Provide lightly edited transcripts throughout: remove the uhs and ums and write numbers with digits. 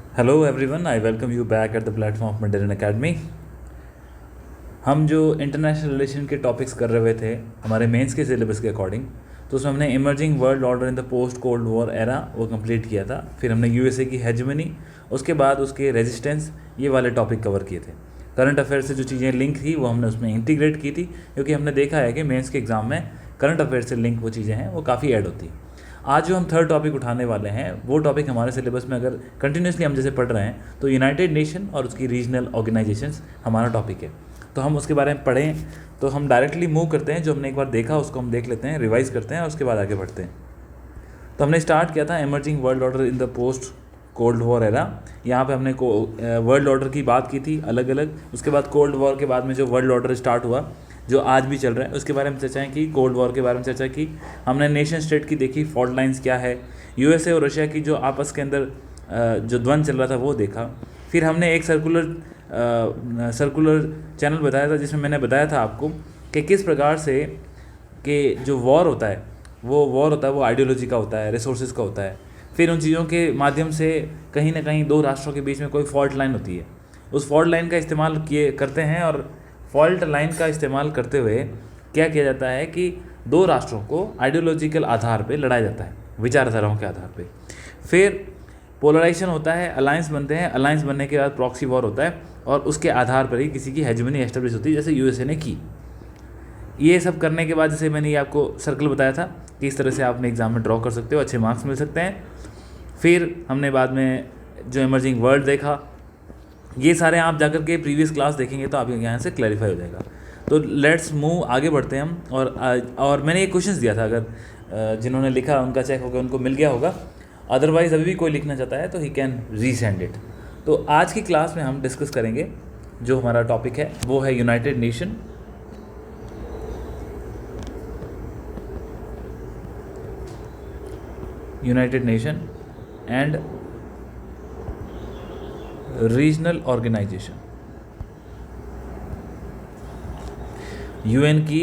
Hello everyone, I welcome you back at the platform of mandarin academy. हम जो international relation के topics कर रहे थे हमारे मेंस के सिलेबस के अकॉर्डिंग, तो उसमें हमने emerging world order in the post cold war era वो कंप्लीट किया था। फिर हमने यूएसए की हेजमनी, उसके बाद उसके रेजिस्टेंस, ये वाले टॉपिक कवर किए थे। करंट अफेयर से जो चीज़ें लिंक थी वो हमने उसमें इंटीग्रेट की थी, क्योंकि हमने देखा है कि मेंस के एग्ज़ाम में करंट अफेयर से लिंक वो चीज़ें हैं वो काफ़ी ऐड होती हैं। आज जो हम थर्ड टॉपिक उठाने वाले हैं वो टॉपिक हमारे सिलेबस में अगर कंटिन्यूसली हम जैसे पढ़ रहे हैं तो यूनाइटेड नेशन और उसकी रीजनल ऑर्गेनाइजेशंस हमारा टॉपिक है। तो हम उसके बारे में पढ़ें तो हम डायरेक्टली मूव करते हैं, जो हमने एक बार देखा उसको हम देख लेते हैं, रिवाइज करते हैं और उसके बाद आगे बढ़ते हैं। तो हमने स्टार्ट किया था emerging world order in the post cold war era. यहाँ पे हमने वर्ल्ड ऑर्डर की बात की थी अलग अलग। उसके बाद कोल्ड वॉर के बाद में जो वर्ल्ड ऑर्डर स्टार्ट हुआ जो आज भी चल रहा है उसके बारे में चर्चाएं की। कोल्ड वॉर के बारे में चर्चा की हमने, नेशन स्टेट की देखी, फॉल्ट लाइंस क्या है, यूएसए और रशिया की जो आपस के अंदर जो द्वंद्व चल रहा था वो देखा। फिर हमने एक सर्कुलर चैनल बताया था जिसमें मैंने बताया था आपको कि किस प्रकार से कि जो वॉर होता है वो आइडियोलॉजी का होता है, रिसोर्सेज का होता है। फिर उन चीज़ों के माध्यम से कहीं ना कहीं दो राष्ट्रों के बीच में कोई फॉल्ट लाइन होती है, उस फॉल्ट लाइन का इस्तेमाल किए करते हैं। और फॉल्ट लाइन का इस्तेमाल करते हुए क्या किया जाता है कि दो राष्ट्रों को आइडियोलॉजिकल आधार पे लड़ाया जाता है, विचारधाराओं के आधार पे। फिर पोलराइजेशन होता है, अलायंस बनते हैं, अलायंस बनने के बाद प्रॉक्सी वॉर होता है और उसके आधार पर ही किसी की हेजमनी एस्टेब्लिश होती है, जैसे यूएसए ने की। ये सब करने के बाद जैसे मैंने ये आपको सर्कल बताया था कि इस तरह से आप अपने एग्ज़ाम में ड्रॉ कर सकते हो, अच्छे मार्क्स मिल सकते हैं। फिर हमने बाद में जो इमर्जिंग वर्ल्ड देखा, ये सारे आप जाकर के प्रीवियस क्लास देखेंगे तो आप यहाँ से क्लैरिफाई हो जाएगा। तो लेट्स मूव, आगे बढ़ते हैं हम। और मैंने एक क्वेश्चंस दिया था, अगर जिन्होंने लिखा उनका चेक होगा, उनको मिल गया होगा। अदरवाइज़ अभी भी कोई लिखना चाहता है तो ही कैन रीसेंड इट। तो आज की क्लास में हम डिस्कस करेंगे जो हमारा टॉपिक है वो है United Nation, United Nation and regional organization. UN की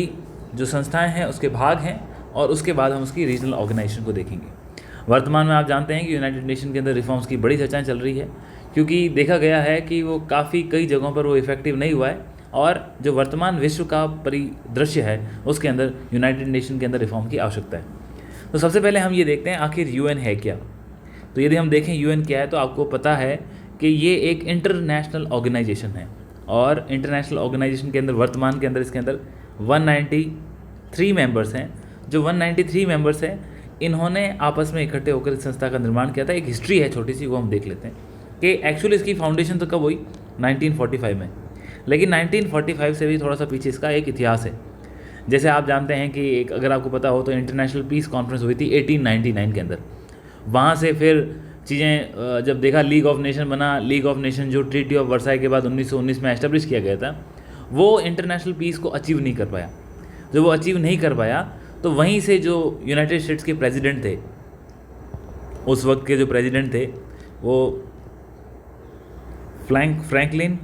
जो संस्थाएं हैं उसके भाग हैं और उसके बाद हम उसकी रीजनल ऑर्गेनाइजेशन को देखेंगे। वर्तमान में आप जानते हैं कि यूनाइटेड नेशन के अंदर रिफॉर्म्स की बड़ी चर्चाएं चल रही है, क्योंकि देखा गया है कि वो काफ़ी कई जगहों पर वो इफेक्टिव नहीं हुआ है और जो वर्तमान विश्व का परिदृश्य है उसके अंदर यूनाइटेड नेशन के अंदर रिफॉर्म की आवश्यकता है। तो सबसे पहले हम ये देखते हैं आखिर यूएन है क्या। तो यदि हम देखें यूएन क्या है तो आपको पता है कि ये एक इंटरनेशनल ऑर्गेनाइजेशन है और इंटरनेशनल ऑर्गेनाइजेशन के अंदर वर्तमान के अंदर इसके अंदर 193 मेंबर्स हैं। जो 193 मेंबर्स हैं इन्होंने आपस में इकट्ठे होकर इस संस्था का निर्माण किया था। एक हिस्ट्री है छोटी सी, वो हम देख लेते हैं कि एक्चुअली इसकी फाउंडेशन तो कब हुई, 1945 में। लेकिन 1945 से भी थोड़ा सा पीछे इसका एक इतिहास है। जैसे आप जानते हैं कि एक, अगर आपको पता हो तो इंटरनेशनल पीस कॉन्फ्रेंस हुई थी 1899 के अंदर। वहाँ से फिर चीज़ें जब देखा, लीग ऑफ नेशन बना। लीग ऑफ नेशन जो ट्रीटी ऑफ वर्साई के बाद 1919 में एस्टेब्लिश किया गया था, वो इंटरनेशनल पीस को अचीव नहीं कर पाया। जब वो अचीव नहीं कर पाया तो वहीं से जो यूनाइटेड स्टेट्स के प्रेसिडेंट थे, उस वक्त के जो प्रेसिडेंट थे वो फ्रैंकलिन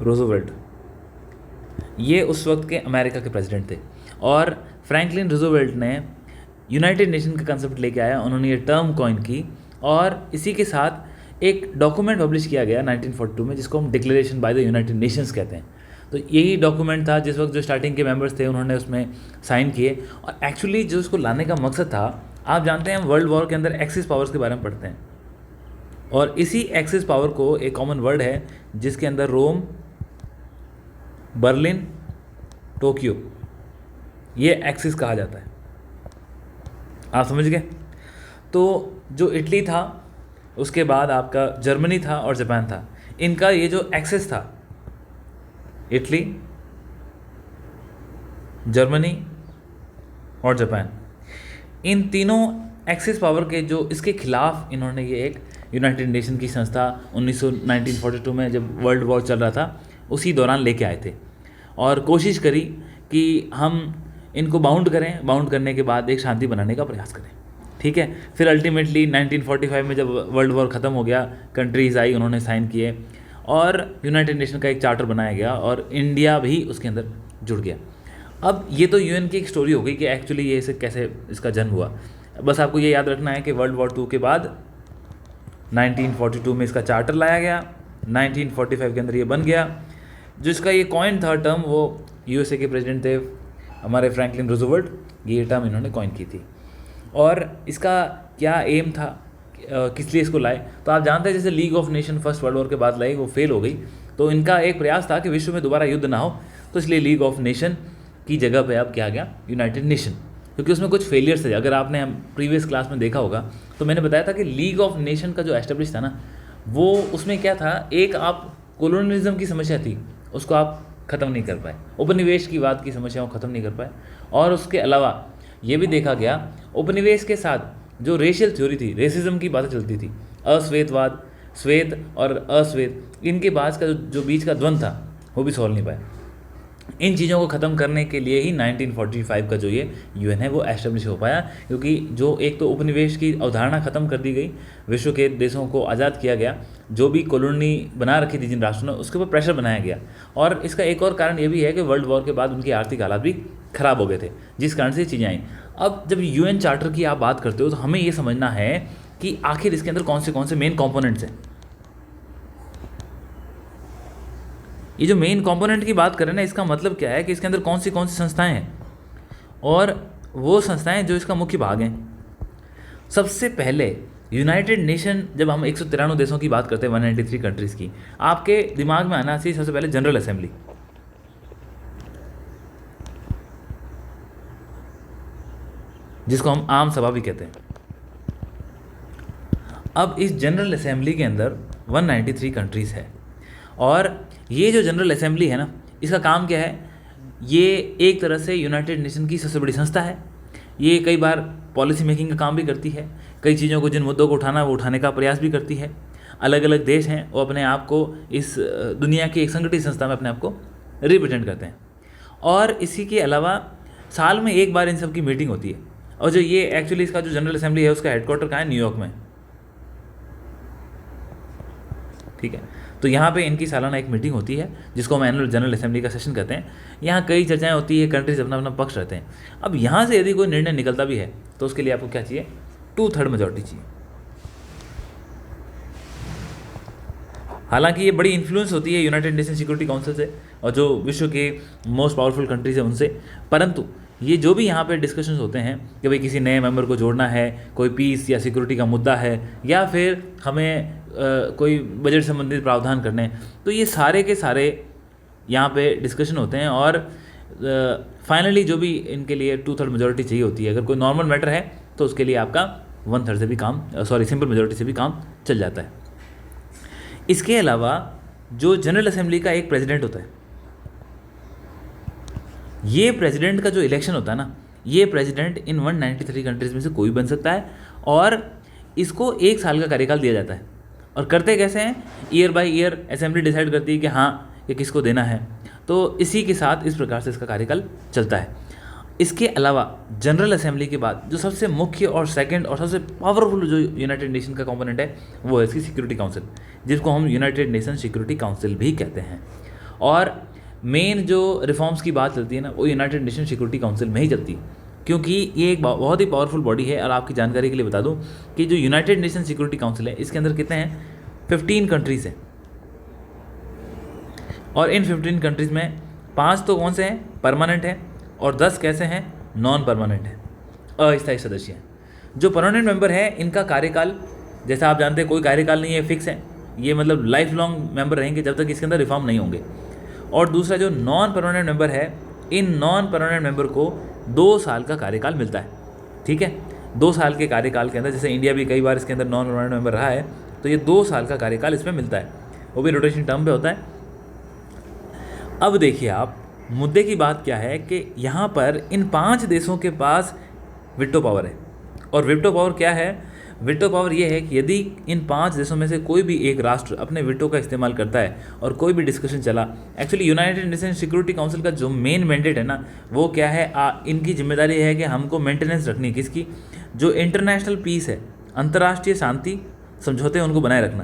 रूजवेल्ट, ये उस वक्त के अमेरिका के प्रेसिडेंट थे। और फ्रैंकलिन रूजवेल्ट ने यूनाइटेड नेशन का कंसेप्ट लेके आया, उन्होंने ये टर्म कॉइन की और इसी के साथ एक डॉक्यूमेंट पब्लिश किया गया 1942 में, जिसको हम declaration by the United Nations कहते हैं। तो यही डॉक्यूमेंट था जिस वक्त जो स्टार्टिंग के मेंबर्स थे उन्होंने उसमें साइन किए। और एक्चुअली जो उसको लाने का मकसद था, आप जानते हैं हम वर्ल्ड वॉर के अंदर एक्सिस पावर्स के बारे में पढ़ते हैं और इसी एक्सिस पावर को एक कॉमन वर्ड है जिसके अंदर रोम, बर्लिन, टोक्यो, ये एक्सिस कहा जाता है। आप समझ गए। तो जो इटली था, उसके बाद आपका जर्मनी था और जापान था, इनका ये जो एक्सेस था, इटली, जर्मनी और जापान, इन तीनों एक्सिस पावर के जो इसके खिलाफ इन्होंने ये एक यूनाइटेड नेशन की संस्था 1942 में जब वर्ल्ड वॉर चल रहा था उसी दौरान लेके आए थे और कोशिश करी कि हम इनको बाउंड करें, बाउंड करने के बाद एक शांति बनाने का प्रयास करें। ठीक है। फिर अल्टीमेटली 1945 में जब वर्ल्ड वॉर ख़त्म हो गया, कंट्रीज़ आई, उन्होंने साइन किए और यूनाइटेड नेशन का एक चार्टर बनाया गया और इंडिया भी उसके अंदर जुड़ गया। अब ये तो यूएन की एक स्टोरी हो गई कि एक्चुअली ये इसे कैसे इसका जन्म हुआ। बस आपको ये याद रखना है कि वर्ल्ड वॉर 2 के बाद 1942 में इसका चार्टर लाया गया, 1945 के अंदर ये बन गया। जो इसका ये कॉइन था टर्म, वो यूएसए के प्रेसिडेंट थे हमारे फ्रैंकलिन रूजवेल्ट, ये टर्म इन्होंने कॉइन की थी। और इसका क्या एम था, किस लिए इसको लाए, तो आप जानते हैं जैसे league of nation first world war के बाद लाई, वो फेल हो गई, तो इनका एक प्रयास था कि विश्व में दोबारा युद्ध ना हो, तो इसलिए लीग ऑफ नेशन की जगह पे अब क्या गया, यूनाइटेड नेशन, क्योंकि उसमें कुछ फेलियर्स थे। अगर आपने प्रीवियस क्लास में देखा होगा तो मैंने बताया था कि लीग ऑफ नेशन का जो एस्टेब्लिश था ना, वो उसमें क्या था, एक आप कोलोनियलिज्म की समस्या थी, उसको आप ख़त्म नहीं कर पाए, उपनिवेश की बात की समस्याओं को ख़त्म नहीं कर पाए, और उसके अलावा ये भी देखा गया उपनिवेश के साथ जो रेशियल थ्योरी थी, रेसिज्म की बातें चलती थी, अश्वेतवाद, श्वेत और अश्वेत, इनके बाद का जो बीच का द्वंद्व था वो भी सॉल्व नहीं पाया। इन चीज़ों को ख़त्म करने के लिए ही 1945 का जो ये यूएन है वो एस्टेब्लिश हो पाया, क्योंकि जो एक तो उपनिवेश की अवधारणा ख़त्म कर दी गई, विश्व के देशों को आज़ाद किया गया, जो भी कॉलोनी बना रखी थी जिन राष्ट्रों ने उसके ऊपर प्रेशर बनाया गया। और इसका एक और कारण ये भी है कि वर्ल्ड वॉर के बाद उनकी आर्थिक हालात भी ख़राब हो गए थे, जिस कारण से चीज़ें आई। अब जब यूएन चार्टर की आप बात करते हो तो हमें ये समझना है कि आखिर इसके अंदर कौन से मेन कॉम्पोनेंट्स हैं। ये जो मेन कंपोनेंट की बात करें ना, इसका मतलब क्या है कि इसके अंदर कौन सी संस्थाएं हैं, और वो संस्थाएं जो इसका मुख्य भाग हैं। सबसे पहले यूनाइटेड नेशन, जब हम 193 देशों की बात करते हैं, 193 कंट्रीज़ की, आपके दिमाग में आना चाहिए सबसे पहले जनरल असेंबली, जिसको हम आम सभा भी कहते हैं। अब इस जनरल असेंबली के अंदर 193 कंट्रीज़ है, और ये जो जनरल असेंबली है ना, इसका काम क्या है, ये एक तरह से यूनाइटेड नेशन की सबसे बड़ी संस्था है। ये कई बार पॉलिसी मेकिंग का काम भी करती है, कई चीज़ों को, जिन मुद्दों को उठाना वो उठाने का प्रयास भी करती है। अलग अलग देश हैं, वो अपने आप को इस दुनिया की एक संगठित संस्था में अपने आप को रिप्रेजेंट करते हैं। और इसी के अलावा साल में एक बार इन सब की मीटिंग होती है, और जो ये एक्चुअली इसका जो जनरल असेंबली है उसका हेडक्वार्टर कहाँ है, न्यूयॉर्क में, ठीक है। तो यहाँ पे इनकी सालाना एक मीटिंग होती है, जिसको हम एनुअल जनरल असेंबली का सेशन कहते हैं। यहाँ कई चर्चाएं होती है, कंट्रीज अपना अपना पक्ष रहते हैं। अब यहाँ से यदि कोई निर्णय निकलता भी है तो उसके लिए आपको क्या चाहिए, 2/3 मेजॉरिटी चाहिए। हालांकि ये बड़ी इन्फ्लुएंस होती है यूनाइटेड नेशन सिक्योरिटी काउंसिल से और जो विश्व के मोस्ट पावरफुल कंट्रीज हैं उनसे, परंतु ये जो भी यहाँ पे डिस्कशंस होते हैं कि भाई किसी नए मेंबर को जोड़ना है, कोई पीस या सिक्योरिटी का मुद्दा है, या फिर हमें कोई बजट संबंधित प्रावधान करने हैं, तो ये सारे के सारे यहाँ पे डिस्कशन होते हैं। और फाइनली जो भी इनके लिए 2/3 मेजॉरिटी चाहिए होती है। अगर कोई नॉर्मल मैटर है तो उसके लिए आपका 1/3 से भी काम, सिंपल मेजॉरिटी से भी काम चल जाता है। इसके अलावा जो जनरल असेंबली का एक प्रेसिडेंट होता है, ये प्रेसिडेंट का जो इलेक्शन होता है ना, ये प्रेसिडेंट इन 193 कंट्रीज़ में से कोई बन सकता है, और इसको 1 साल का कार्यकाल दिया जाता है। और करते कैसे हैं, year by year assembly decide करती है कि हाँ ये किसको देना है, तो इसी के साथ इस प्रकार से इसका कार्यकाल चलता है। इसके अलावा जनरल असेंबली के बाद जो सबसे मुख्य और सेकंड और सबसे पावरफुल जो यूनाइटेड नेशन का कंपोनेंट है वो है इसकी सिक्योरिटी काउंसिल, जिसको हम यूनाइटेड नेशन सिक्योरिटी काउंसिल भी कहते हैं। और मेन जो रिफॉर्म्स की बात चलती है ना, वो यूनाइटेड नेशन सिक्योरिटी काउंसिल में ही चलती है, क्योंकि ये एक बहुत ही पावरफुल बॉडी है। और आपकी जानकारी के लिए बता दूं कि जो यूनाइटेड नेशन सिक्योरिटी काउंसिल है, इसके अंदर कितने हैं, 15 कंट्रीज़ हैं, और इन 15 कंट्रीज़ में 5 तो कौन से हैं, परमानेंट हैं, और 10 कैसे हैं, नॉन परमानेंट हैं, अस्थायी सदस्य हैं। जो परमानेंट मेंबर है इनका कार्यकाल, जैसा आप जानते हैं, कोई कार्यकाल नहीं है, फिक्स है, ये मतलब लाइफ लॉन्ग मेंबर रहेंगे जब तक इसके अंदर रिफॉर्म नहीं होंगे। और दूसरा जो नॉन परमानेंट मेंबर है, इन नॉन परमानेंट मेंबर को 2 साल का कार्यकाल मिलता है, ठीक है। 2 साल के कार्यकाल के अंदर, जैसे इंडिया भी कई बार इसके अंदर नॉन परमानेंट मेंबर रहा है, तो ये 2 साल का कार्यकाल इसमें मिलता है, वो भी रोटेशन टर्म पे होता है। अब देखिए आप, मुद्दे की बात क्या है कि यहाँ पर इन 5 देशों के पास विटो पावर है। और विटो पावर क्या है, विटो पावर ये है कि यदि इन 5 देशों में से कोई भी एक राष्ट्र अपने विटो का इस्तेमाल करता है और कोई भी डिस्कशन चला, actually United Nation Security council का जो मेन मैंडेट है ना, वो क्या है, इनकी जिम्मेदारी है कि हमको मेंटेनेंस रखनी है किसकी, जो इंटरनेशनल पीस है, अंतर्राष्ट्रीय शांति समझौते उनको बनाए रखना।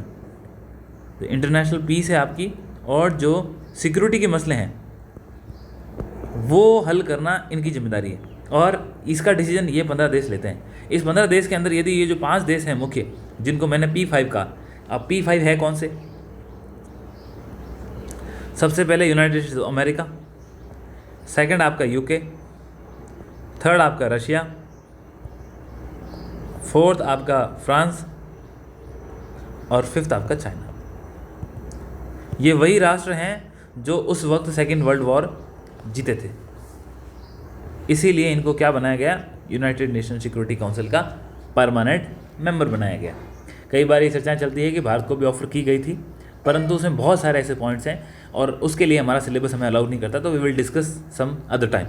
तो इंटरनेशनल पीस है आपकी, और जो सिक्योरिटी के मसले हैं वो हल करना इनकी जिम्मेदारी है। और इसका डिसीजन ये 15 देश लेते हैं। इस 15 देश के अंदर यदि ये जो 5 देश हैं मुख्य, जिनको मैंने P5 कहा, अब P5 है कौन से? सबसे पहले United states of America, second आपका यूके, थर्ड आपका रशिया, फोर्थ आपका फ्रांस और फिफ्थ आपका चाइना। ये वही राष्ट्र हैं जो उस वक्त सेकेंड वर्ल्ड वॉर जीते थे, इसीलिए इनको क्या बनाया गया? यूनाइटेड नेशन सिक्योरिटी काउंसिल का परमानेंट मेंबर बनाया गया। कई बार ये चर्चाएं चलती है कि भारत को भी ऑफर की गई थी, परंतु उसमें बहुत सारे ऐसे पॉइंट्स हैं और उसके लिए हमारा सिलेबस हमें अलाउ नहीं करता, तो we will discuss some other time.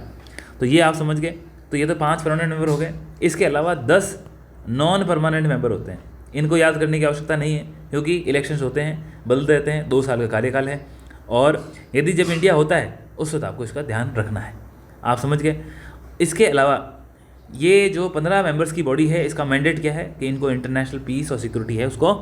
तो ये आप समझ गए। तो ये तो 5 परमानेंट मेंबर हो गए। इसके अलावा 10 नॉन परमानेंट मेंबर होते हैं। इनको याद करने की आवश्यकता नहीं है, क्योंकि इलेक्शंस होते हैं, बदलते रहते हैं, 2 साल का कार्यकाल है, और यदि जब इंडिया होता है उस वक्त आपको इसका ध्यान रखना है। आप समझ गए। इसके अलावा ये जो 15 मेंबर्स की बॉडी है, इसका मैंडेट क्या है कि इनको इंटरनेशनल पीस और सिक्योरिटी है उसको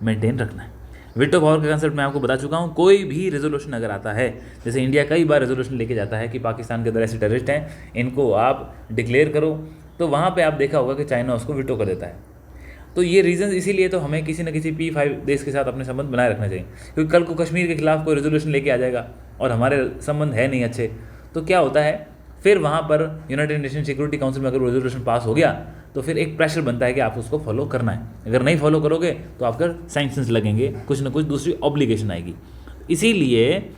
मेंटेन रखना है। वीटो पावर का कंसेप्ट मैं आपको बता चुका हूँ। कोई भी रेजोल्यूशन अगर आता है, जैसे इंडिया कई बार रेजोल्यूशन लेके जाता है कि पाकिस्तान के अंदर ऐसे टेररिस्ट हैं, इनको आप डिक्लेयर करो, तो वहाँ पे आप देखा होगा कि चाइना उसको वीटो कर देता है। तो ये रीज़न इसीलिए तो हमें किसी न किसी P5 देश के साथ अपने संबंध बनाए रखना चाहिए, क्योंकि कल को कश्मीर के खिलाफ कोई रेजोल्यूशन लेके आ जाएगा और हमारे संबंध है नहीं अच्छे, तो क्या होता है फिर वहाँ पर यूनाइटेड नेशन सिक्योरिटी काउंसिल में अगर रेजोल्यूशन पास हो गया तो फिर एक प्रेशर बनता है कि आपको उसको फॉलो करना है। अगर नहीं फॉलो करोगे तो आपका सैंक्शंस लगेंगे, कुछ ना कुछ दूसरी ऑब्लिगेशन आएगी। इसीलिए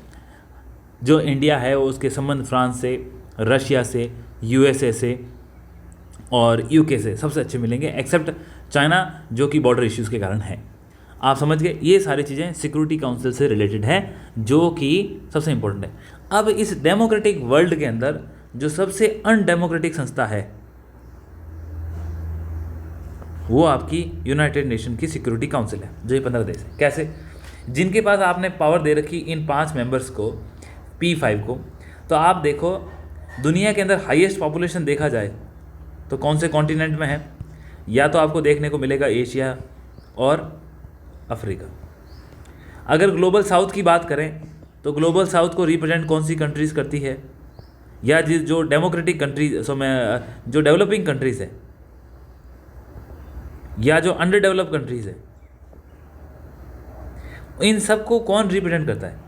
जो इंडिया है वो उसके संबंध फ्रांस से, रशिया से, USA से और UK से सबसे अच्छे मिलेंगे, एक्सेप्ट चाइना जो कि बॉर्डर इश्यूज़ के कारण है। आप समझ गए। ये सारी चीज़ें सिक्योरिटी काउंसिल से रिलेटेड है, जो कि सबसे इंपॉर्टेंट है। अब इस डेमोक्रेटिक वर्ल्ड के अंदर जो सबसे अनडेमोक्रेटिक संस्था है वो आपकी यूनाइटेड नेशन की सिक्योरिटी काउंसिल है, जो ये 15 देश है। कैसे? जिनके पास आपने पावर दे रखी इन 5 मेंबर्स को, P5 को, तो आप देखो दुनिया के अंदर हाईएस्ट पॉपुलेशन देखा जाए तो कौन से कॉन्टिनेंट में है? या तो आपको देखने को मिलेगा एशिया और अफ्रीका। अगर ग्लोबल साउथ की बात करें तो ग्लोबल साउथ को रिप्रेजेंट कौन सी कंट्रीज़ करती है? या जो डेमोक्रेटिक कंट्रीज, जो डेवलपिंग कंट्रीज़ है या जो अंडर डेवलप कंट्रीज़ है, इन सब को कौन रिप्रेजेंट करता है?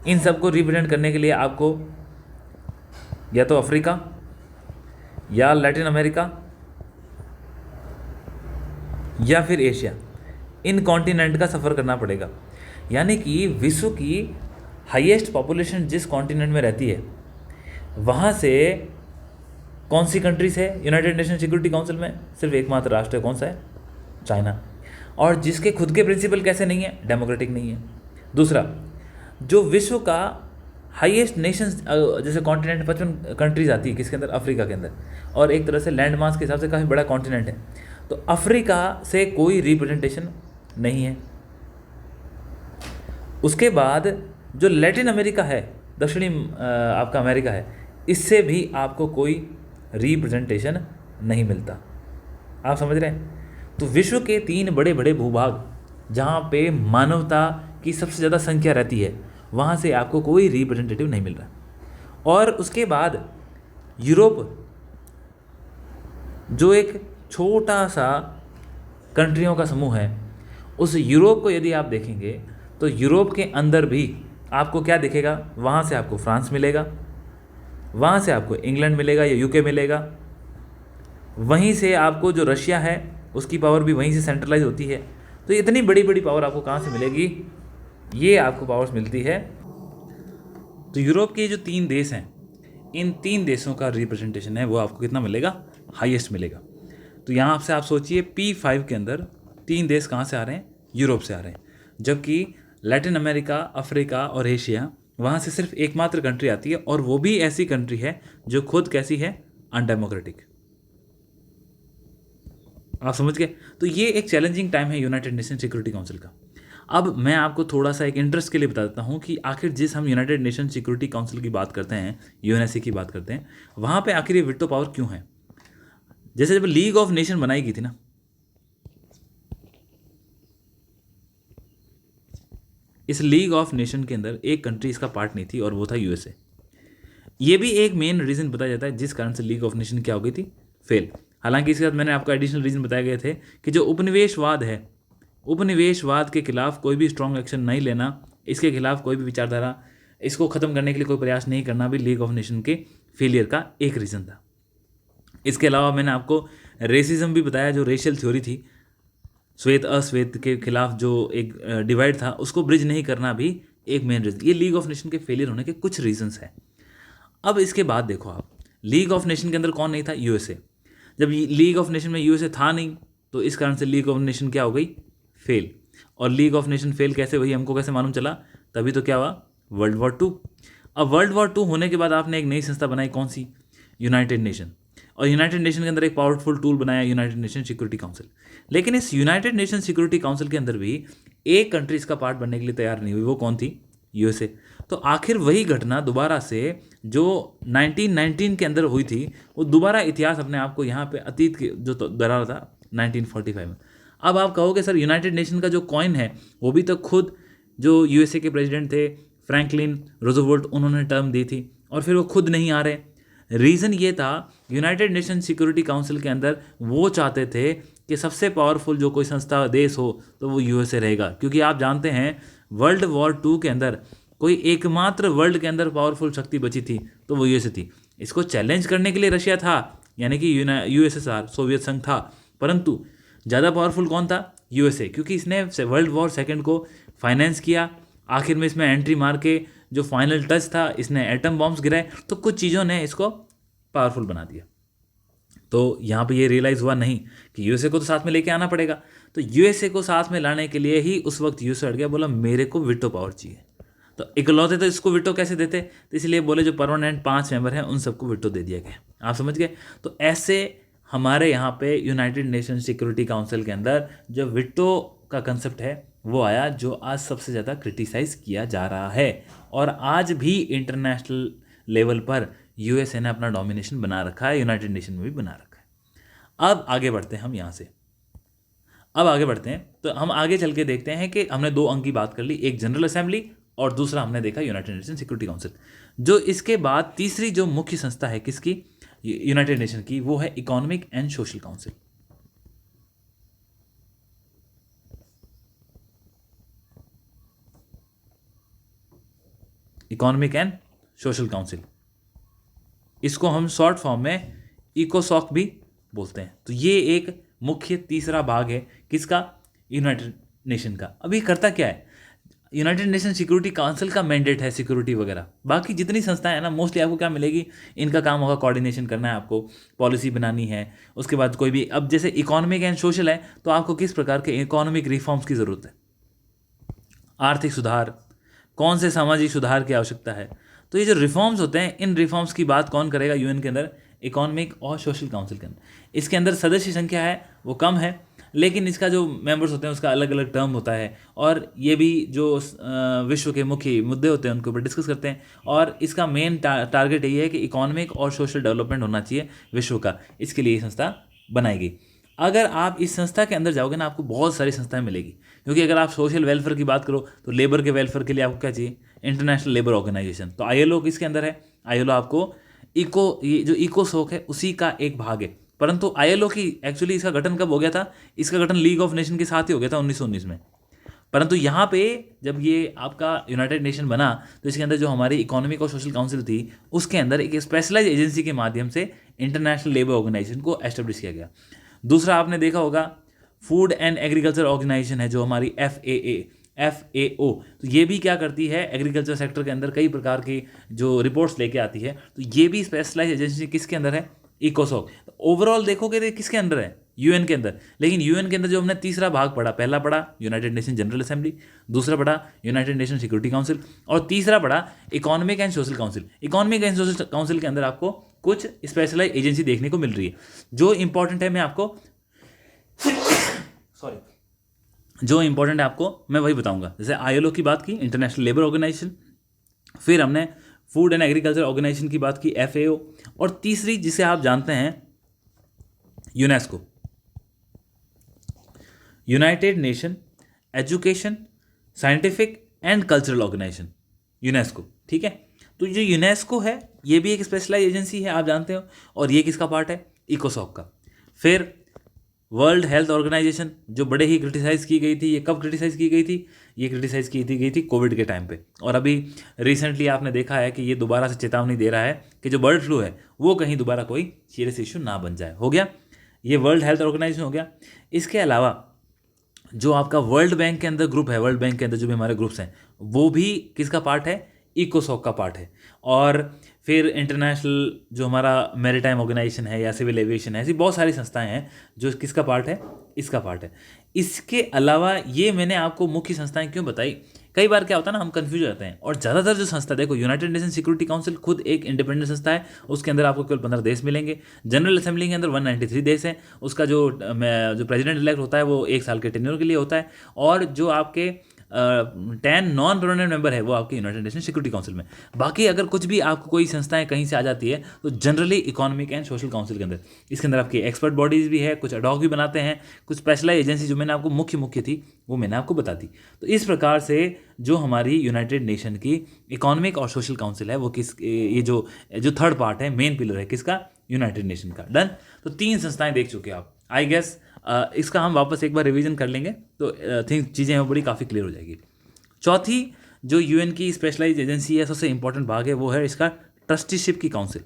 इन सब को रिप्रेजेंट करने के लिए आपको या तो अफ्रीका या लैटिन अमेरिका या फिर एशिया, इन कॉन्टिनेंट का सफ़र करना पड़ेगा। यानी कि विश्व की हाईएस्ट पॉपुलेशन जिस कॉन्टिनेंट में रहती है वहाँ से कौन सी कंट्रीज है यूनाइटेड नेशन सिक्योरिटी काउंसिल में? सिर्फ एकमात्र राष्ट्र है, कौन सा है? चाइना। और जिसके खुद के प्रिंसिपल कैसे नहीं है? डेमोक्रेटिक नहीं है। दूसरा, जो विश्व का हाईएस्ट नेशंस, जैसे कॉन्टिनेंट 55 कंट्रीज आती है किसके अंदर? अफ्रीका के अंदर, और एक तरह से लैंड मास के हिसाब से काफ़ी बड़ा कॉन्टिनेंट है, तो अफ्रीका से कोई रिप्रेजेंटेशन नहीं है। उसके बाद जो लैटिन अमेरिका है, दक्षिणी आपका अमेरिका है, इससे भी आपको कोई रिप्रेजेंटेशन नहीं मिलता। आप समझ रहे हैं? तो विश्व के 3 बड़े बड़े भूभाग जहाँ पे मानवता की सबसे ज़्यादा संख्या रहती है, वहाँ से आपको कोई रिप्रेजेंटेटिव नहीं मिल रहा। और उसके बाद यूरोप, जो एक छोटा सा कंट्रियों का समूह है, उस यूरोप को यदि आप देखेंगे तो यूरोप के अंदर भी आपको क्या दिखेगा? वहाँ से आपको फ्रांस मिलेगा, वहाँ से आपको इंग्लैंड मिलेगा या UK मिलेगा, वहीं से आपको जो रशिया है उसकी पावर भी वहीं से सेंट्रलाइज होती है। तो इतनी बड़ी बड़ी पावर आपको कहाँ से मिलेगी? ये आपको पावर्स मिलती है। तो यूरोप के जो 3 देश हैं, इन 3 देशों का रिप्रेजेंटेशन है वो आपको कितना मिलेगा? हाईएस्ट मिलेगा। तो यहाँ से आप सोचिए P5 के अंदर 3 देश कहाँ से आ रहे हैं? यूरोप से आ रहे हैं, जबकि लैटिन अमेरिका, अफ्रीका और एशिया, वहाँ से सिर्फ एकमात्र कंट्री आती है, और वो भी ऐसी कंट्री है जो खुद कैसी है? अनडेमोक्रेटिक। आप समझ गए? तो ये एक चैलेंजिंग टाइम है यूनाइटेड नेशन सिक्योरिटी काउंसिल का। अब मैं आपको थोड़ा सा एक इंटरेस्ट के लिए बता देता हूँ कि आखिर जिस हम यूनाइटेड नेशन सिक्योरिटी काउंसिल की बात करते हैं, UNSC की बात करते हैं, वहाँ पे आखिर ये वीटो पावर क्यों है? जैसे जब लीग ऑफ नेशन बनाई गई थी ना, इस लीग ऑफ नेशन के अंदर एक कंट्री इसका पार्ट नहीं थी, और वो था USA। ये भी एक मेन रीज़न बताया जाता है जिस कारण से लीग ऑफ नेशन क्या हो गई थी? फेल। हालांकि इसके साथ मैंने आपको एडिशनल रीज़न बताए गए थे कि जो उपनिवेशवाद है, उपनिवेशवाद के खिलाफ कोई भी स्ट्रॉन्ग एक्शन नहीं लेना, इसके खिलाफ कोई भी विचारधारा, इसको ख़त्म करने के लिए कोई प्रयास नहीं करना भी लीग ऑफ नेशन के फेलियर का एक रीज़न था। इसके अलावा मैंने आपको रेसिज्म भी बताया, जो रेशियल थ्योरी थी, श्वेत अश्वेत के खिलाफ जो एक डिवाइड था, उसको ब्रिज नहीं करना भी एक मेन रीज़न। ये लीग ऑफ नेशन के फेलियर होने के कुछ रीजंस हैं। अब इसके बाद देखो आप, लीग ऑफ नेशन के अंदर कौन नहीं था? यूएसए। जब लीग ऑफ नेशन में यूएसए था नहीं, तो इस कारण से लीग ऑफ नेशन क्या हो गई? फेल। और लीग ऑफ नेशन फेल कैसे हुई, हमको कैसे मालूम चला? तभी तो क्या हुआ? World War Two. अब वर्ल्ड वॉर टू होने के बाद आपने एक नई संस्था बनाई, कौन सी? United Nation. और यूनाइटेड नेशन के अंदर एक पावरफुल टूल बनाया, यूनाइटेड नेशन सिक्योरिटी काउंसिल। लेकिन इस यूनाइटेड नेशन सिक्योरिटी काउंसिल के अंदर भी एक कंट्री इसका पार्ट बनने के लिए तैयार नहीं हुई, वो कौन थी? यूएसए। तो आखिर वही घटना दोबारा से जो 1919 के अंदर हुई थी, वो दोबारा इतिहास अपने आप को यहाँ पे अतीत के जो दोहरा रहा था 1945 में। अब आप कहोगे सर यूनाइटेड नेशन का जो कॉइन है वो भी तो खुद जो यूएसए के प्रेसिडेंट थे फ्रैंकलिन रूजवेल्ट, उन्होंने टर्म दी थी और फिर वो खुद नहीं आ रहे। रीज़न ये था, यूनाइटेड नेशन सिक्योरिटी काउंसिल के अंदर वो चाहते थे कि सबसे पावरफुल जो कोई संस्था देश हो तो वो यूएसए रहेगा, क्योंकि आप जानते हैं वर्ल्ड वॉर टू के अंदर कोई एकमात्र वर्ल्ड के अंदर पावरफुल शक्ति बची थी तो वो यूएसए थी। इसको चैलेंज करने के लिए रशिया था, यानी कि यूएसएसआर, सोवियत संघ था, परंतु ज़्यादा पावरफुल कौन था? यूएसए, क्योंकि इसने वर्ल्ड वॉर सेकेंड को फाइनेंस किया। आखिर में इसमें एंट्री मार के जो फाइनल टच था, इसने एटम बॉम्ब्स गिराए, तो कुछ चीज़ों ने इसको पावरफुल बना दिया। तो यहाँ पे ये रियलाइज़ हुआ नहीं कि यूएसए को तो साथ में लेके आना पड़ेगा। तो यूएसए को साथ में लाने के लिए ही उस वक्त यूएसए हट गया, बोला मेरे को वीटो पावर चाहिए। तो इकलौते तो इसको वीटो कैसे देते, तो इसलिए बोले जो परमानेंट 5 मेंबर हैं उन सबको वीटो दे दिया गया। आप समझ गए? तो ऐसे हमारे यहाँ पे यूनाइटेड नेशन सिक्योरिटी काउंसिल के अंदर जो वीटो का कंसेप्ट है वो आया, जो आज सबसे ज़्यादा क्रिटिसाइज़ किया जा रहा है। और आज भी इंटरनेशनल लेवल पर यूएसए ने अपना डोमिनेशन बना रखा है, यूनाइटेड नेशन में भी बना रखा है। अब आगे बढ़ते हैं हम यहाँ से। अब आगे बढ़ते हैं तो हम आगे चल के देखते हैं कि हमने 2 अंक की बात कर ली, एक जनरल असेंबली और दूसरा हमने देखा यूनाइटेड नेशन सिक्योरिटी काउंसिल। जो इसके बाद तीसरी जो मुख्य संस्था है किसकी? यूनाइटेड नेशन की, वो है economic and social council. Economic and social council, इसको हम शॉर्ट फॉर्म में इकोसॉक भी बोलते हैं। तो ये एक मुख्य तीसरा भाग है किसका? यूनाइटेड नेशन का। अभी करता क्या है? यूनाइटेड नेशन सिक्योरिटी काउंसिल का मैंडेट है सिक्योरिटी वगैरह। बाकी जितनी संस्थाएं हैं ना, मोस्टली आपको क्या मिलेगी, इनका काम होगा कोऑर्डिनेशन करना है, आपको पॉलिसी बनानी है। उसके बाद कोई भी, अब जैसे इकोनॉमिक एंड सोशल है तो आपको किस प्रकार के इकोनॉमिक रिफॉर्म्स की ज़रूरत है, आर्थिक सुधार, कौन से सामाजिक सुधार की आवश्यकता है। तो ये जो रिफॉर्म्स होते हैं, इन रिफॉर्म्स की बात कौन करेगा यूएन के अंदर? इकोनॉमिक और सोशल काउंसिल के अंदर। इसके अंदर सदस्य संख्या है वो कम है, लेकिन इसका जो मेंबर्स होते हैं उसका अलग अलग टर्म होता है, और ये भी जो विश्व के मुख्य मुद्दे होते हैं उनके ऊपर डिस्कस करते हैं। और इसका मेन टारगेट यही है कि इकोनॉमिक और सोशल डेवलपमेंट होना चाहिए विश्व का, इसके लिए ये संस्था बनाई गई। अगर आप इस संस्था के अंदर जाओगे ना, आपको बहुत सारी संस्थाएं मिलेगी, क्योंकि अगर आप सोशल वेलफेयर की बात करो तो लेबर के वेलफेयर के लिए आपको क्या चाहिए? International Labour Organization. तो आईएलओ किसके अंदर है? आईएलओ आपको ये जो इकोसॉक है उसी का एक भाग है। परंतु आईएलओ की एक्चुअली इसका गठन कब हो गया था? इसका गठन लीग ऑफ नेशन के साथ ही हो गया था 1919 में। परंतु यहाँ पे जब ये आपका यूनाइटेड नेशन बना तो इसके अंदर जो हमारी इकोनॉमिक और सोशल काउंसिल थी उसके अंदर एक स्पेशलाइज एजेंसी के माध्यम से इंटरनेशनल लेबर ऑर्गेनाइजेशन को एस्टेब्लिश किया गया। दूसरा आपने देखा होगा फूड एंड एग्रीकल्चर ऑर्गेनाइजेशन है जो हमारी FAO। तो ये भी क्या करती है? एग्रीकल्चर सेक्टर के अंदर कई प्रकार की जो रिपोर्ट्स लेके आती है। तो ये भी स्पेशलाइज एजेंसी किसके अंदर है? इकोसॉक। तो ओवरऑल देखोगे तो किसके अंदर है? यूएन के अंदर। लेकिन यूएन के अंदर जो हमने तीसरा भाग पढ़ा, पहला पढ़ा यूनाइटेड नेशन जनरल असेंबली, दूसरा पढ़ा यूनाइटेड नेशन सिक्योरिटी काउंसिल, और तीसरा पढ़ा economic and social council. Economic and social council के अंदर आपको कुछ स्पेशलाइज एजेंसी देखने को मिल रही है। जो इंपॉर्टेंट है मैं आपको जो इंपॉर्टेंट है आपको मैं वही बताऊंगा। जैसे आईएलओ की बात की, इंटरनेशनल लेबर ऑर्गेनाइजेशन, फिर हमने फूड एंड एग्रीकल्चर ऑर्गेनाइजेशन की बात की, FAO, और तीसरी जिसे आप जानते हैं UNESCO, United Nation Education Scientific and Cultural Organization, UNESCO. ठीक है, तो जो यूनेस्को है ये भी एक स्पेशलाइज एजेंसी है, आप जानते हो, और ये किसका पार्ट है? इकोसॉक का। फिर वर्ल्ड हेल्थ ऑर्गेनाइजेशन जो बड़े ही क्रिटिसाइज़ की गई थी, ये कब क्रिटिसाइज़ की गई थी? ये क्रिटिसाइज़ की गई थी कोविड के टाइम पे। और अभी रिसेंटली आपने देखा है कि ये दोबारा से चेतावनी दे रहा है कि जो बर्ड फ्लू है वो कहीं दोबारा कोई सीरियस इशू ना बन जाए। हो गया, ये वर्ल्ड हेल्थ ऑर्गेनाइजेशन हो गया। इसके अलावा जो आपका वर्ल्ड बैंक के अंदर ग्रुप है, वर्ल्ड बैंक के अंदर जो भी हमारे ग्रुप्स हैं, वो भी किसका पार्ट है? इकोसॉक का पार्ट है। और फिर इंटरनेशनल जो हमारा मैरीटाइम ऑर्गेनाइजेशन है या सिविल एविएशन है, ऐसी बहुत सारी संस्थाएं हैं जो किसका पार्ट है? इसका पार्ट है। इसके अलावा ये मैंने आपको मुख्य संस्थाएं क्यों बताई? कई बार क्या होता है ना, हम कंफ्यूज हो जाते हैं। और ज़्यादातर जो संस्था, देखो यूनाइटेड नेशन सिक्योरिटी काउंसिल खुद एक इंडिपेंडेंट संस्था है, उसके अंदर आपको केवल 15 देश मिलेंगे। जनरल असेंबली के अंदर 193 देश हैं। उसका जो प्रेसिडेंट इलेक्ट होता है वो 1 साल के टेन्योर के लिए होता है। और जो आपके 10 नॉन परमानेंट मेंबर है वो आपके यूनाइटेड नेशन सिक्योरिटी काउंसिल में। बाकी अगर कुछ भी आपको कोई संस्थाएं कहीं से आ जाती है तो generally economic and social council के अंदर, इसके अंदर आपकी एक्सपर्ट बॉडीज़ भी है, कुछ अडॉक भी बनाते हैं, कुछ स्पेशलाइज एजेंसी जो मैंने आपको मुख्य थी वो मैंने आपको बता दी। तो इस प्रकार से जो हमारी यूनाइटेड नेशन की इकोनॉमिक और सोशल काउंसिल है वो ये जो थर्ड पार्ट है, मेन पिलर है किसका? यूनाइटेड नेशन का। डन। तो 3 संस्थाएं देख चुके आप। आई गेस इसका हम वापस एक बार रिवीजन कर लेंगे तो थिंक चीज़ें हैं बड़ी काफ़ी क्लियर हो जाएगी। चौथी जो यूएन की स्पेशलाइज एजेंसी है, सबसे इंपॉर्टेंट भाग है, वो है इसका ट्रस्टीशिप की काउंसिल।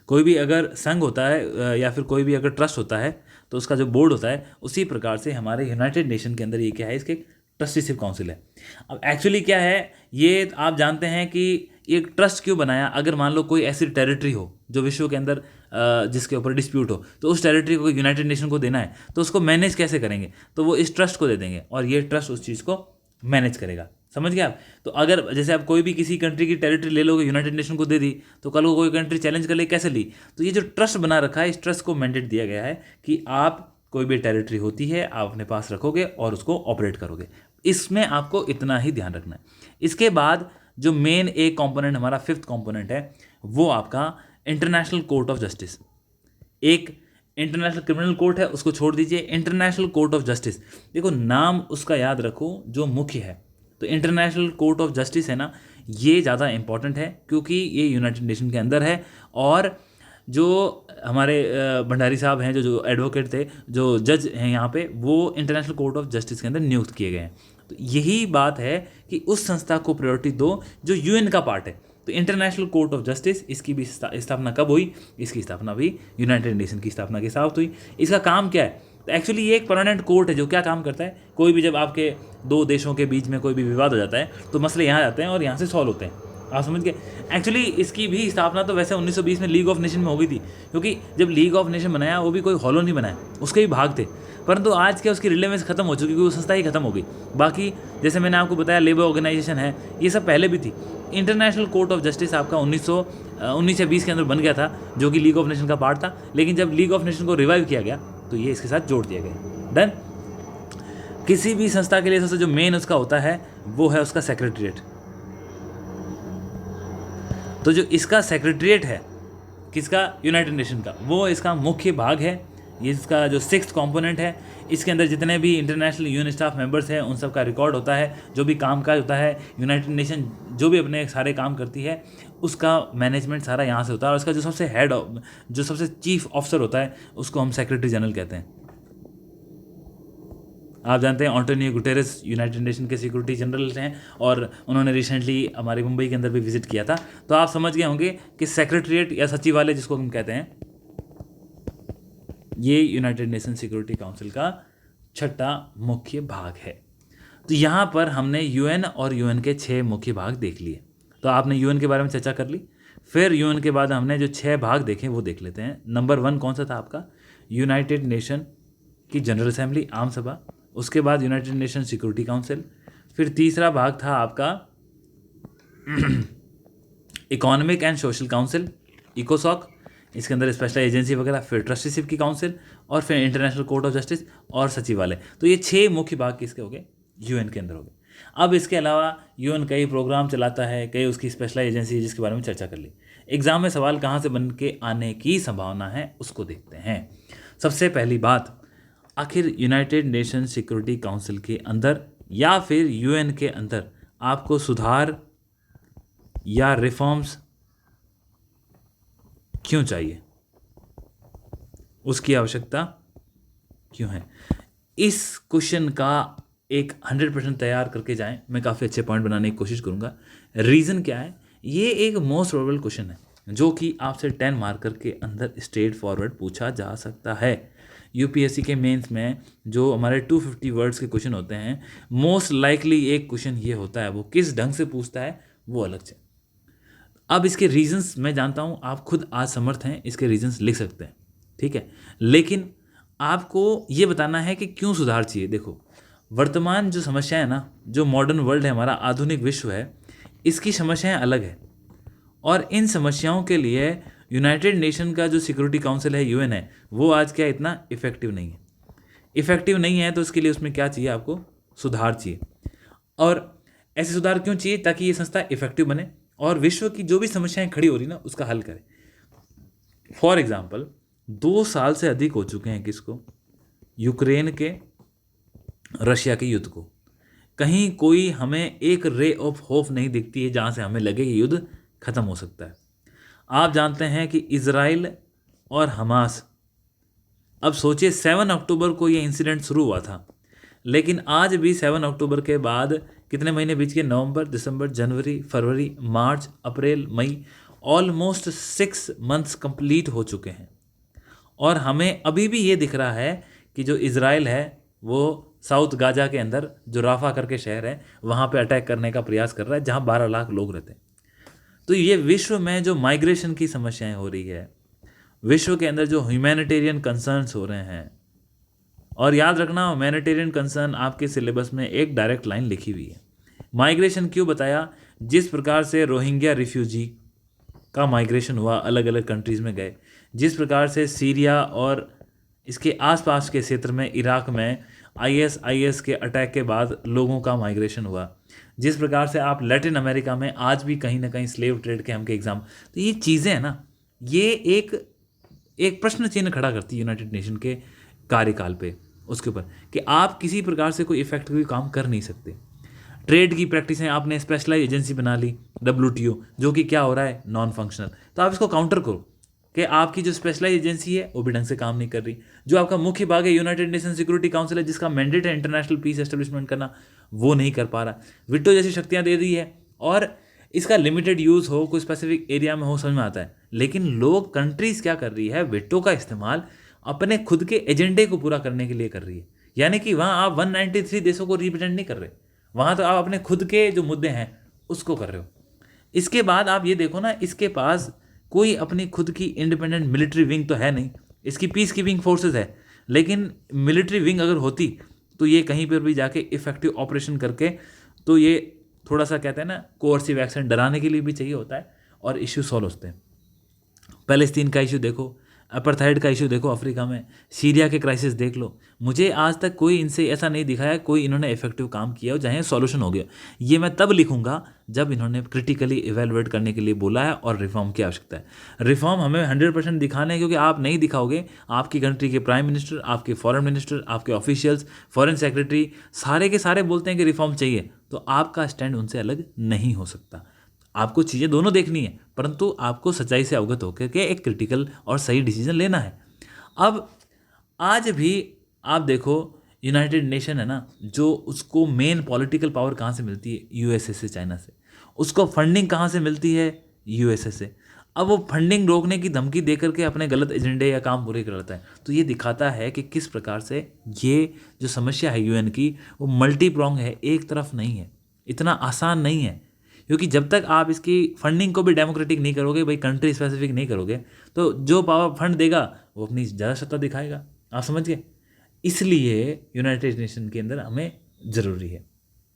कोई भी अगर संघ होता है या फिर कोई भी अगर ट्रस्ट होता है तो उसका जो बोर्ड होता है, उसी प्रकार से हमारे यूनाइटेड नेशन के अंदर ये क्या है? इसके ट्रस्टीशिप काउंसिल है। अब एक्चुअली क्या है, ये आप जानते हैं कि ये ट्रस्ट क्यों बनाया? अगर मान लो कोई ऐसी टेरिटरी हो जो विश्व के अंदर जिसके ऊपर डिस्प्यूट हो, तो उस टेरिटरी को यूनाइटेड नेशन को देना है, तो उसको मैनेज कैसे करेंगे? तो वो इस ट्रस्ट को दे देंगे और ये ट्रस्ट उस चीज़ को मैनेज करेगा। समझ गए आप? तो अगर जैसे आप कोई भी किसी कंट्री की टेरिटरी ले लोगे, यूनाइटेड नेशन को दे दी, तो कल को कोई कंट्री चैलेंज कर ले, कैसे ली? तो ये जो ट्रस्ट बना रखा है, इस ट्रस्ट को मैंडेट दिया गया है कि आप कोई भी टेरिटरी होती है आप अपने पास रखोगे और उसको ऑपरेट करोगे। इसमें आपको इतना ही ध्यान रखना है। इसके बाद जो मेन एक कंपोनेंट हमारा 5th कंपोनेंट है, वो आपका इंटरनेशनल कोर्ट ऑफ जस्टिस। एक इंटरनेशनल क्रिमिनल कोर्ट है, उसको छोड़ दीजिए, इंटरनेशनल कोर्ट ऑफ जस्टिस। देखो नाम उसका याद रखो जो मुख्य है। तो इंटरनेशनल कोर्ट ऑफ जस्टिस है ना, ये ज़्यादा इंपॉर्टेंट है क्योंकि ये यूनाइटेड नेशन के अंदर है। और जो हमारे भंडारी साहब हैं, जो एडवोकेट थे, जो जज हैं यहाँ पे, वो इंटरनेशनल कोर्ट ऑफ जस्टिस के अंदर नियुक्त किए गए हैं। तो यही बात है कि उस संस्था को प्रायोरिटी दो जो यूएन का पार्ट है। तो इंटरनेशनल कोर्ट ऑफ जस्टिस, इसकी भी स्थापना कब हुई? इसकी स्थापना भी यूनाइटेड नेशन की स्थापना के साथ हुई। इसका काम क्या है? तो एक्चुअली ये एक परमानेंट कोर्ट है जो क्या काम करता है, कोई भी जब आपके 2 देशों के बीच में कोई भी विवाद हो जाता है तो मसले यहाँ जाते हैं और यहाँ से सॉल्व होते हैं। आप समझ गए? एक्चुअली इसकी भी स्थापना तो वैसे 1920 में लीग ऑफ नेशन में हो गई थी, क्योंकि जब लीग ऑफ नेशन बनाया वो भी कोई हॉलो नहीं बनाया, उसके भी भाग थे। परंतु आज क्या उसकी रिलेवेंस खत्म हो चुकी, क्योंकि वो संस्था ही खत्म हो गई। बाकी जैसे मैंने आपको बताया लेबर ऑर्गेनाइजेशन है, ये सब पहले भी थी। इंटरनेशनल कोर्ट ऑफ जस्टिस आपका 1920 के अंदर बन गया था, जो कि लीग ऑफ नेशन का पार्ट था। लेकिन जब लीग ऑफ नेशन को रिवाइव किया गया तो ये इसके साथ जोड़ दिया गया। डन। किसी भी संस्था के लिए सबसे जो मेन उसका होता है वो है उसका सेक्रेटरीट। तो जो इसका सेक्रेटरीट है किसका? यूनाइटेड नेशन का, वो इसका मुख्य भाग है। ये इसका जो 6th कंपोनेंट है, इसके अंदर जितने भी इंटरनेशनल यूएन स्टाफ मेंबर्स हैं उन सब का रिकॉर्ड होता है। जो भी कामकाज होता है, यूनाइटेड नेशन जो भी अपने सारे काम करती है, उसका मैनेजमेंट सारा यहाँ से होता है। और उसका जो सबसे जो सबसे चीफ ऑफिसर होता है उसको हम सेक्रेटरी जनरल कहते हैं। आप जानते हैं एंटोनियो गुटेरेस यूनाइटेड नेशन के सिक्योरिटी जनरल हैं और उन्होंने रिसेंटली हमारे मुंबई के अंदर भी विजिट किया था। तो आप समझ गए होंगे कि सेक्रेटरीट या सचिवालय जिसको हम कहते हैं, ये यूनाइटेड नेशन सिक्योरिटी काउंसिल का 6ठा मुख्य भाग है। तो यहाँ पर हमने यूएन और यूएन के 6 मुख्य भाग देख लिए। तो आपने यूएन के बारे में चर्चा कर ली। फिर यूएन के बाद हमने जो 6 भाग देखे वो देख लेते हैं। नंबर 1 कौन सा था आपका? यूनाइटेड नेशन की जनरल असेंबली, आम सभा। उसके बाद यूनाइटेड नेशन सिक्योरिटी काउंसिल। फिर तीसरा भाग था आपका इकोनॉमिक एंड सोशल काउंसिल, इकोसॉक, इसके अंदर स्पेशल एजेंसी वगैरह। फिर ट्रस्टीशिप की काउंसिल और फिर इंटरनेशनल कोर्ट ऑफ जस्टिस और सचिवालय। तो ये 6 मुख्य भाग किसके हो गए? यूएन के अंदर हो गए। अब इसके अलावा यूएन कई प्रोग्राम चलाता है, कई उसकी स्पेशल एजेंसी है जिसके बारे में चर्चा कर ली। एग्जाम में सवाल कहाँ से बन के आने की संभावना है उसको देखते हैं। सबसे पहली बात, आखिर यूनाइटेड नेशन सिक्योरिटी काउंसिल के अंदर या फिर यूएन के अंदर आपको सुधार या रिफॉर्म्स क्यों चाहिए? उसकी आवश्यकता क्यों है? इस क्वेश्चन का एक 100% तैयार करके जाएं। मैं काफ़ी अच्छे पॉइंट बनाने की कोशिश करूंगा। रीज़न क्या है? ये एक मोस्ट प्रोबेबल क्वेश्चन है जो कि आपसे 10 मार्कर के अंदर स्ट्रेट फॉरवर्ड पूछा जा सकता है। यूपीएससी के मेंस में जो हमारे 250 वर्ड्स के क्वेश्चन होते हैं, मोस्ट लाइकली एक क्वेश्चन ये होता है। वो किस ढंग से पूछता है वो अलग है। अब इसके रीजंस मैं जानता हूँ आप खुद आज समर्थ हैं, इसके रीजंस लिख सकते हैं, ठीक है, लेकिन आपको ये बताना है कि क्यों सुधार चाहिए। देखो, वर्तमान जो समस्या है ना, जो मॉडर्न वर्ल्ड है, हमारा आधुनिक विश्व है, इसकी समस्याएं अलग है और इन समस्याओं के लिए यूनाइटेड नेशन का जो सिक्योरिटी काउंसिल है, यूएन है, वो आज क्या इतना इफेक्टिव नहीं है। इफेक्टिव नहीं है तो उसके लिए उसमें क्या चाहिए? आपको सुधार चाहिए। और ऐसे सुधार क्यों चाहिए? ताकि ये संस्था इफेक्टिव बने और विश्व की जो भी समस्याएं खड़ी हो रही ना उसका हल करे। फॉर एग्जाम्पल, 2 साल से अधिक हो चुके हैं किसको? यूक्रेन के रशिया के युद्ध को। कहीं कोई हमें एक रे ऑफ होप नहीं दिखती है जहाँ से हमें लगे कि युद्ध खत्म हो सकता है। आप जानते हैं कि इजराइल और हमास, अब सोचिए 7 अक्टूबर को ये इंसिडेंट शुरू हुआ था, लेकिन आज भी 7 अक्टूबर के बाद कितने महीने बीत गए? नवंबर, दिसंबर, जनवरी, फरवरी, मार्च, अप्रैल, मई, ऑलमोस्ट 6 मंथ्स कंप्लीट हो चुके हैं और हमें अभी भी ये दिख रहा है कि जो इजराइल है वो साउथ गाजा के अंदर जो राफा करके शहर है वहाँ पे अटैक करने का प्रयास कर रहा है, जहाँ 12 लाख लोग रहते हैं। तो ये विश्व में जो माइग्रेशन की समस्याएं हो रही है, विश्व के अंदर जो ह्यूमैनिटेरियन कंसर्न्स हो रहे हैं, और याद रखना ह्यूमैनिटेरियन कंसर्न आपके सिलेबस में एक डायरेक्ट लाइन लिखी हुई है। माइग्रेशन क्यों बताया? जिस प्रकार से रोहिंग्या रिफ्यूजी का माइग्रेशन हुआ, अलग अलग कंट्रीज़ में गए, जिस प्रकार से सीरिया और इसके आसपास के क्षेत्र में इराक में आईएस के अटैक के बाद लोगों का माइग्रेशन हुआ, जिस प्रकार से आप लैटिन अमेरिका में आज भी कहीं ना कहीं स्लेव ट्रेड के हमके एग्जाम, तो ये चीज़ें हैं ना, ये एक प्रश्न चिन्ह खड़ा करती है यूनाइटेड नेशन के कार्यकाल पे, उसके ऊपर कि आप किसी प्रकार से कोई इफेक्टिव काम कर नहीं सकते। ट्रेड की प्रैक्टिसें आपने स्पेशलाइज एजेंसी बना ली WTO, जो कि क्या हो रहा है? Non functional. तो आप इसको काउंटर करो कि आपकी जो स्पेशलाइज एजेंसी है वो भी ढंग से काम नहीं कर रही। जो आपका मुख्य भाग है यूनाइटेड नेशन सिक्योरिटी काउंसिल है, जिसका मैंडेट है इंटरनेशनल पीस एस्टेब्लिशमेंट करना, वो नहीं कर पा रहा। विटो जैसी शक्तियाँ दे दी है और इसका लिमिटेड यूज़ हो, कोई स्पेसिफिक एरिया में हो, समझ में आता है, लेकिन लोग कंट्रीज़ क्या कर रही है? विटो का इस्तेमाल अपने खुद के एजेंडे को पूरा करने के लिए कर रही है। यानी कि वहाँ आप 193 देशों को रिप्रेजेंट नहीं कर रहे, वहाँ तो आप अपने खुद के जो मुद्दे हैं उसको कर रहे हो। इसके बाद आप ये देखो ना, इसके पास कोई अपनी खुद की इंडिपेंडेंट मिलिट्री विंग तो है नहीं। इसकी पीस कीपिंग फोर्सेस है, लेकिन मिलिट्री विंग अगर होती तो ये कहीं पर भी जाके इफेक्टिव ऑपरेशन करके, तो ये थोड़ा सा कहते हैं ना कोअर्सिव एक्शन, डराने के लिए भी चाहिए होता है और इश्यू सॉल्व होते हैं। पैलेस्तीन का इशू देखो, अपार्थाइड का इशू देखो अफ्रीका में, सीरिया के क्राइसिस देख लो। मुझे आज तक कोई इनसे ऐसा नहीं दिखाया कोई इन्होंने इफेक्टिव काम किया हो जहाँ सॉल्यूशन हो गया। ये मैं तब लिखूंगा जब इन्होंने क्रिटिकली इवेलुएट करने के लिए बोला है और रिफॉर्म की आवश्यकता है। रिफॉर्म हमें 100% दिखाने हैं, क्योंकि आप नहीं दिखाओगे, आपकी कंट्री के प्राइम मिनिस्टर, आपके फॉरेन मिनिस्टर, आपके ऑफिशियल्स, फॉरेन सेक्रेटरी, सारे के सारे बोलते हैं कि रिफॉर्म चाहिए, तो आपका स्टैंड उनसे अलग नहीं हो सकता। आपको चीज़ें दोनों देखनी है, परंतु आपको सच्चाई से अवगत होकर के एक क्रिटिकल और सही डिसीजन लेना है। अब आज भी आप देखो, यूनाइटेड नेशन है ना, जो उसको मेन पॉलिटिकल पावर कहाँ से मिलती है? यूएसए से, चाइना से। उसको फंडिंग कहाँ से मिलती है? यूएसए से। अब वो फंडिंग रोकने की धमकी दे करके अपने गलत एजेंडे या काम पूरे करता है। तो ये दिखाता है कि किस प्रकार से ये जो समस्या है यूएन की, वो मल्टी प्रोंग है, एक तरफ नहीं है, इतना आसान नहीं है। क्योंकि जब तक आप इसकी फंडिंग को भी डेमोक्रेटिक नहीं करोगे, भाई कंट्री स्पेसिफिक नहीं करोगे, तो जो पावर फंड देगा वो अपनी ज़्यादा सत्ता दिखाएगा। आप समझ गए? इसलिए यूनाइटेड नेशन के अंदर हमें ज़रूरी है,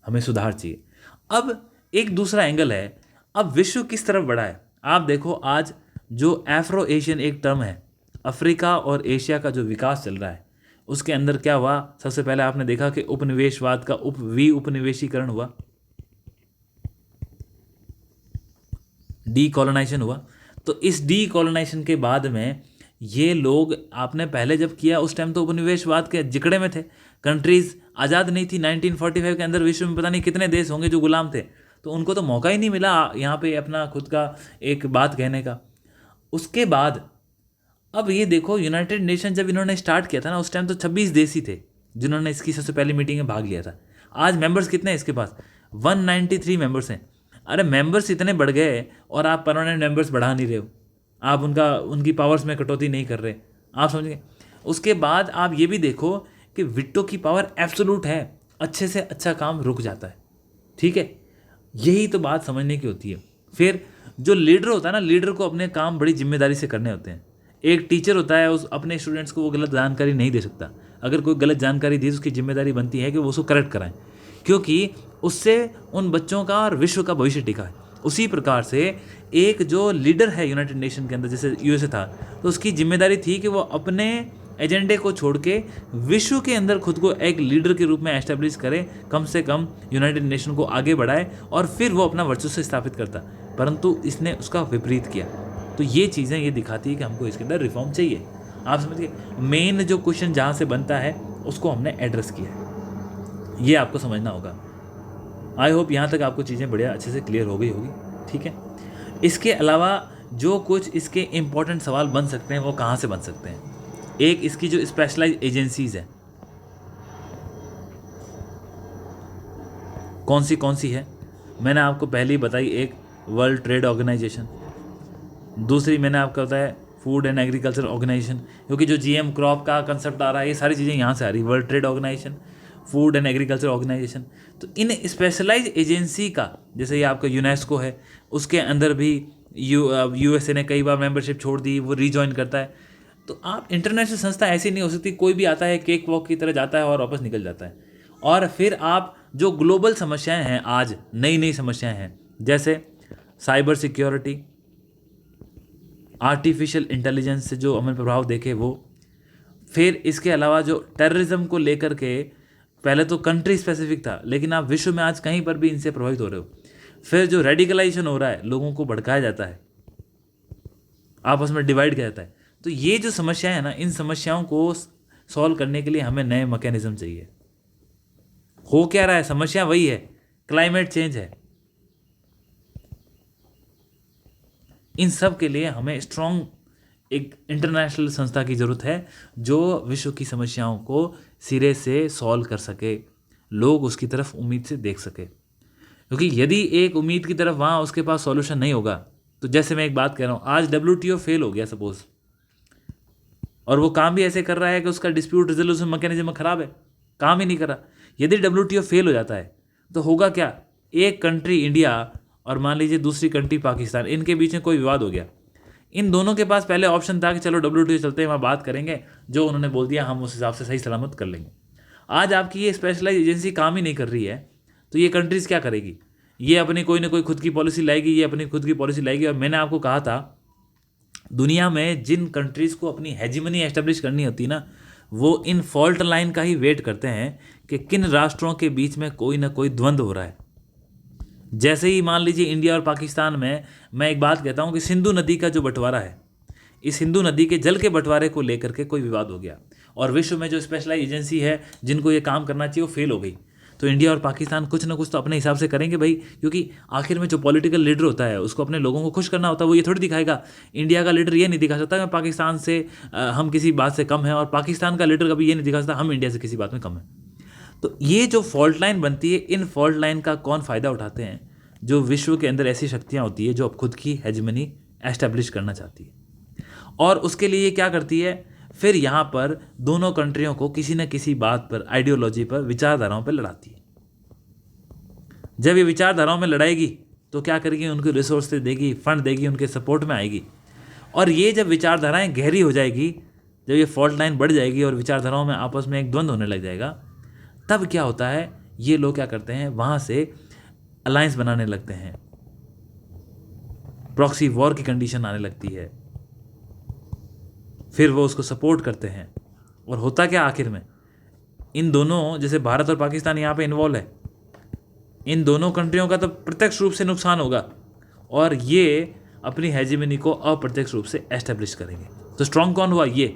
हमें सुधार चाहिए। अब एक दूसरा एंगल है, अब विश्व किस तरफ बढ़ा है। आप देखो, आज जो एफ्रो एशियन एक टर्म है, अफ्रीका और एशिया का जो विकास चल रहा है, उसके अंदर क्या हुआ? सबसे पहले आपने देखा कि उपनिवेशवाद का उपनिवेशीकरण हुआ, डीकोलोनाइजेशन हुआ। तो इस डीकोलोनाइजेशन के बाद में ये लोग, आपने पहले जब किया उस टाइम तो उपनिवेशवाद के जिकड़े में थे, कंट्रीज़ आज़ाद नहीं थी। 1945 के अंदर विश्व में पता नहीं कितने देश होंगे जो गुलाम थे, तो उनको तो मौका ही नहीं मिला यहाँ पे अपना खुद का एक बात कहने का। उसके बाद अब ये देखो, यूनाइटेड नेशन जब इन्होंने स्टार्ट किया था ना, उस टाइम तो 26 देश ही थे जिन्होंने इसकी सबसे पहली मीटिंग में भाग लिया था। आज मेंबर्स कितने हैं इसके पास? 193 मेंबर्स हैं। अरे मेंबर्स इतने बढ़ गए और आप परमानेंट मेंबर्स बढ़ा नहीं रहे हो, आप उनकी पावर्स में कटौती नहीं कर रहे, आप समझ गए। उसके बाद आप ये भी देखो कि विटो की पावर एब्सोलूट है, अच्छे से अच्छा काम रुक जाता है, ठीक है। यही तो बात समझने की होती है। फिर जो लीडर होता है ना, लीडर को अपने काम बड़ी जिम्मेदारी से करने होते हैं। एक टीचर होता है, उस अपने स्टूडेंट्स को वो गलत जानकारी नहीं दे सकता। अगर कोई गलत जानकारी दी तो उसकी जिम्मेदारी बनती है कि वो उसको करेक्ट कराएं, क्योंकि उससे उन बच्चों का और विश्व का भविष्य टिका है। उसी प्रकार से एक जो लीडर है यूनाइटेड नेशन के अंदर, जैसे यूएसए था, तो उसकी जिम्मेदारी थी कि वो अपने एजेंडे को छोड़ के विश्व के अंदर खुद को एक लीडर के रूप में एस्टेब्लिश करे, कम से कम यूनाइटेड नेशन को आगे बढ़ाए और फिर वो अपना वर्चस्व स्थापित करता। परंतु इसने उसका विपरीत किया। तो ये चीज़ें ये दिखाती है कि हमको इसके अंदर रिफॉर्म चाहिए। आप समझ गए, मेन जो क्वेश्चन जहाँ से बनता है उसको हमने एड्रेस किया है, ये आपको समझना होगा। आई होप यहाँ तक आपको चीज़ें बढ़िया अच्छे से क्लियर हो गई होगी, ठीक है। इसके अलावा जो कुछ इसके इम्पोर्टेंट सवाल बन सकते हैं वो कहाँ से बन सकते हैं? एक, इसकी जो स्पेशलाइज्ड एजेंसीज हैं कौन सी है? मैंने आपको पहले ही बताई, एक वर्ल्ड ट्रेड ऑर्गेनाइजेशन, दूसरी मैंने आपको बताया फूड एंड एग्रीकल्चर ऑर्गेनाइजेशन, क्योंकि जो जीएम क्रॉप का कंसेप्ट आ रहा है ये सारी चीज़ें यहाँ से आ रही है, World Trade Organization, Food and Agriculture Organization. तो इन स्पेशलाइज एजेंसी का, जैसे ये आपका यूनेस्को है, उसके अंदर भी यूएसए ने कई बार मेंबरशिप छोड़ दी, वो रीजॉइन करता है। तो आप इंटरनेशनल संस्था ऐसी नहीं हो सकती, कोई भी आता है केक वॉक की तरह जाता है और वापस निकल जाता है। और फिर आप जो ग्लोबल समस्याएं हैं, आज नई नई समस्याएं हैं, जैसे साइबर सिक्योरिटी, आर्टिफिशियल इंटेलिजेंस से जो हमें प्रभाव देखे वो, फिर इसके अलावा जो टेररिज्म को लेकर के पहले तो कंट्री स्पेसिफिक था, लेकिन आप विश्व में आज कहीं पर भी इनसे प्रभावित हो रहे हो। फिर जो रेडिकलाइजेशन हो रहा है, लोगों को भड़काया जाता है, आपस में डिवाइड किया जाता है। तो ये जो समस्याएं हैं ना, इन समस्याओं को सॉल्व करने के लिए हमें नए मैकेनिज्म चाहिए। हो क्या रहा है? समस्या वही है, क्लाइमेट चेंज है। इन सब के लिए हमें स्ट्रॉन्ग एक इंटरनेशनल संस्था की ज़रूरत है जो विश्व की समस्याओं को सिरे से सॉल्व कर सके, लोग उसकी तरफ उम्मीद से देख सके। क्योंकि यदि एक उम्मीद की तरफ वहाँ उसके पास सॉल्यूशन नहीं होगा, तो जैसे मैं एक बात कह रहा हूँ, आज WTO फेल हो गया सपोज, और वो काम भी ऐसे कर रहा है कि उसका डिस्प्यूट रेजोल्यूशन मैकेनिज्म खराब है, काम ही नहीं कर रहा। यदि WTO फेल हो जाता है तो होगा क्या? एक कंट्री इंडिया और मान लीजिए दूसरी कंट्री पाकिस्तान, इनके बीच में कोई विवाद हो गया, इन दोनों के पास पहले ऑप्शन था कि चलो WTO चलते हैं, वहाँ बात करेंगे, जो उन्होंने बोल दिया हम उस हिसाब से सही सलामत कर लेंगे। आज आपकी ये स्पेशलाइज एजेंसी काम ही नहीं कर रही है, तो ये कंट्रीज़ क्या करेगी? ये अपनी कोई ना कोई खुद की पॉलिसी लाएगी, ये अपनी खुद की पॉलिसी लाएगी। और मैंने आपको कहा था, दुनिया में जिन कंट्रीज़ को अपनी हेजिमनी एस्टेब्लिश करनी होती है ना, वो इन फॉल्ट लाइन का ही वेट करते हैं कि किन राष्ट्रों के बीच में कोई ना कोई द्वंद्व हो रहा है। जैसे ही मान लीजिए इंडिया और पाकिस्तान में, मैं एक बात कहता हूँ कि सिंधु नदी का जो बंटवारा है, इस सिंधु नदी के जल के बंटवारे को लेकर के कोई विवाद हो गया और विश्व में जो स्पेशलाइज एजेंसी है जिनको ये काम करना चाहिए वो फेल हो गई, तो इंडिया और पाकिस्तान कुछ ना कुछ तो अपने हिसाब से करेंगे भाई, क्योंकि आखिर में जो पॉलिटिकल लीडर होता है उसको अपने लोगों को खुश करना होता है। वो ये थोड़ी दिखाएगा, इंडिया का लीडर ये नहीं दिखा सकता कि पाकिस्तान से हम किसी बात से कम हैं, और पाकिस्तान का लीडर कभी ये नहीं दिखा सकता हम इंडिया से किसी बात में कम हैं। तो ये जो फॉल्ट लाइन बनती है, इन फॉल्ट लाइन का कौन फ़ायदा उठाते हैं? जो विश्व के अंदर ऐसी शक्तियाँ होती है जो अब खुद की हेजमनी एस्टेब्लिश करना चाहती है, और उसके लिए ये क्या करती है, फिर यहाँ पर दोनों कंट्रियों को किसी न किसी बात पर, आइडियोलॉजी पर, विचारधाराओं पर लड़ाती है। जब ये विचारधाराओं में लड़ाएगी तो क्या करेगी? उनको रिसोर्सेज देगी, फंड देगी, उनके सपोर्ट में आएगी। और ये जब विचारधाराएं गहरी हो जाएगी, जब ये फॉल्ट लाइन बढ़ जाएगी और विचारधाराओं में आपस में एक द्वंद्व होने लग जाएगा, तब क्या होता है, ये लोग क्या करते हैं, वहाँ से अलायंस बनाने लगते हैं, प्रॉक्सी वॉर की कंडीशन आने लगती है, फिर वो उसको सपोर्ट करते हैं। और होता क्या आखिर में, इन दोनों, जैसे भारत और पाकिस्तान यहाँ पे इन्वॉल्व है, इन दोनों कंट्रियों का तो प्रत्यक्ष रूप से नुकसान होगा और ये अपनी हेजिमनी को अप्रत्यक्ष रूप से एस्टेब्लिश करेंगे। तो स्ट्रॉन्ग कौन हुआ? ये।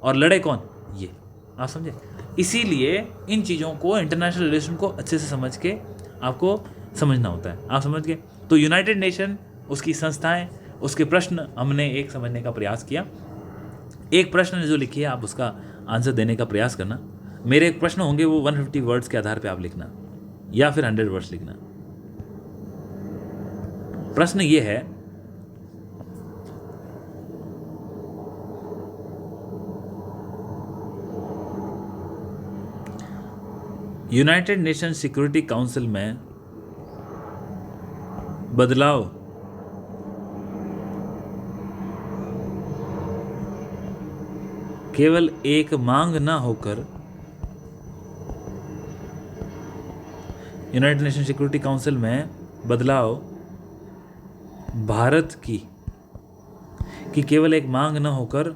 और लड़े कौन? ये। आप समझे? इसीलिए इन चीज़ों को, इंटरनेशनल रिलेशन को अच्छे से समझ के आपको समझना होता है। आप समझ गए? तो यूनाइटेड नेशन, उसकी संस्थाएं, उसके प्रश्न हमने एक समझने का प्रयास किया। एक प्रश्न जो लिखिए आप उसका आंसर देने का प्रयास करना। मेरे एक प्रश्न होंगे वो 150 वर्ड्स के आधार पे आप लिखना या फिर 100 वर्ड्स लिखना। प्रश्न ये है, यूनाइटेड नेशन सिक्योरिटी काउंसिल में बदलाव केवल एक मांग ना होकर यूनाइटेड नेशन सिक्योरिटी काउंसिल में बदलाव भारत की केवल एक मांग न होकर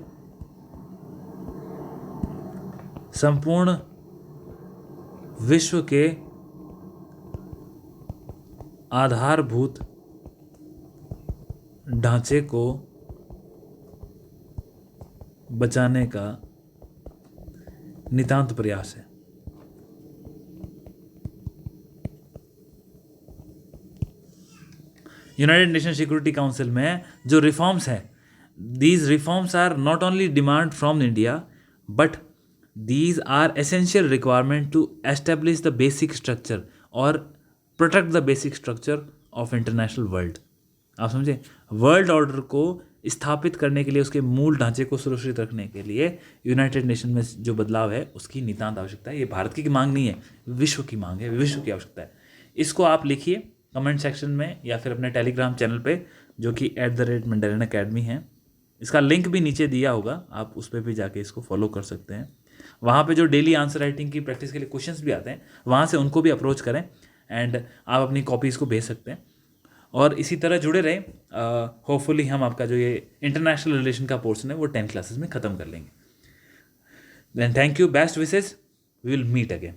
संपूर्ण विश्व के आधारभूत ढांचे को बचाने का नितांत प्रयास है। यूनाइटेड नेशन सिक्योरिटी काउंसिल में जो रिफॉर्म्स हैं, these reforms are not only demand from India but these are essential requirement to establish the basic structure और protect the basic structure of international world. आप समझे, वर्ल्ड ऑर्डर को स्थापित करने के लिए, उसके मूल ढांचे को सुरक्षित रखने के लिए यूनाइटेड नेशन में जो बदलाव है उसकी नितांत आवश्यकता है। ये भारत की मांग नहीं है, विश्व की मांग है, विश्व की आवश्यकता है। इसको आप लिखिए कमेंट सेक्शन में या फिर अपने टेलीग्राम चैनल पे जो कि @मंडेरियन अकेडमी है। इसका लिंक भी नीचे दिया होगा, आप उस पर भी जाके इसको फॉलो कर सकते हैं। वहाँ पे जो डेली आंसर राइटिंग की प्रैक्टिस के लिए क्वेश्चंस भी आते हैं, वहाँ से उनको भी अप्रोच करें एंड आप अपनी कॉपीज़ को भेज सकते हैं और इसी तरह जुड़े रहें। होपफुली हम आपका जो ये इंटरनेशनल रिलेशन का पोर्शन है वो 10 क्लासेस में ख़त्म कर लेंगे। Then thank you, best wishes, we will meet again.